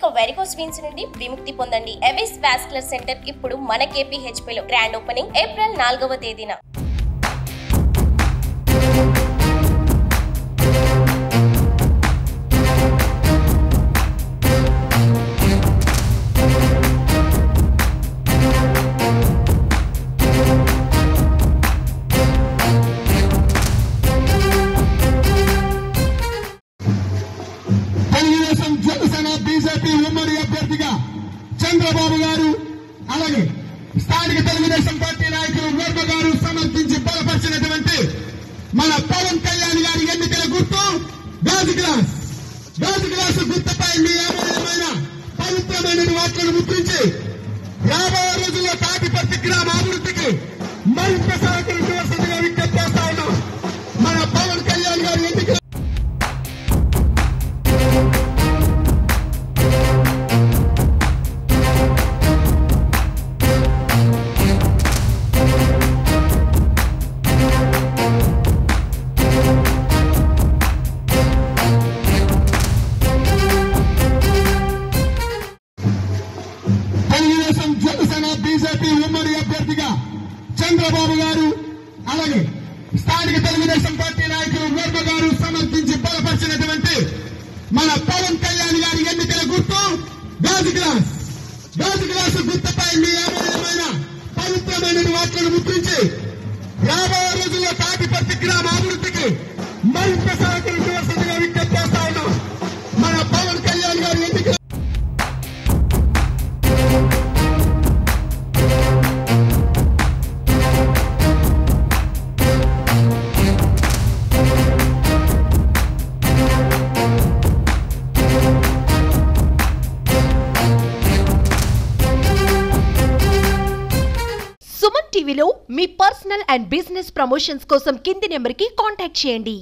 ఇక varicose veins నుండి విముక్తి పొందండి. ఎవిస్ వాస్కులర్ సెంటర్ ఇప్పుడు మన KPHP లో గ్రాండ్ ఓపెనింగ్ ఏప్రిల్ 4వ తేదీన. బీజేపీ ఉమ్మడి అభ్యర్థిగా చంద్రబాబు గారు అలాగే స్థానిక తెలుగుదేశం పార్టీ నాయకులు వర్మ గారు సమర్థించి బలపరిచినటువంటి మన పవన్ కళ్యాణ్ గారి ఎన్నికల గుర్తు గాజు గ్లాస్. గాజు గ్లాసు గుర్తుపై మీ అమూల్యమైన పవిత్రమైన వాట్లను ముద్రించి 50 రోజుల్లో తాటిపర్తి గ్రామ అభివృద్ధికి మరింత సహకరించవలసిందిగా విజ్ఞప్తి చేస్తా ఉన్నాం. మన పవన్ కళ్యాణ్ గారి ఎన్నికల జనసేన బీజేపీ ఉమ్మడి అభ్యర్థిగా చంద్రబాబు గారు అలాగే స్థానిక తెలుగుదేశం పార్టీ నాయకులు వర్మ గారు సమర్థించి బలపరిచినటువంటి మన పవన్ కళ్యాణ్ గారి ఎన్నికల గుర్తు గాజు గ్లాస్. గాజు గ్లాసు గుర్తుపై మీ అమూల్యమైన పవిత్రమైన వాట్లను ముద్రించి 50 రోజుల్లో తాటిపర్తి గ్రామ అభివృద్ధికి మరింత సహకరించవలసిందిగా విజ్ఞప్తి చేస్తా ఉన్నాం. మన పవన్ కళ్యాణ్ గారి ఎన్నికల సుమన్ టీవీలో మీ పర్సనల్ అండ్ బిజినెస్ ప్రమోషన్స్ కోసం కింది నెంబర్కి కాంటాక్ట్ చేయండి.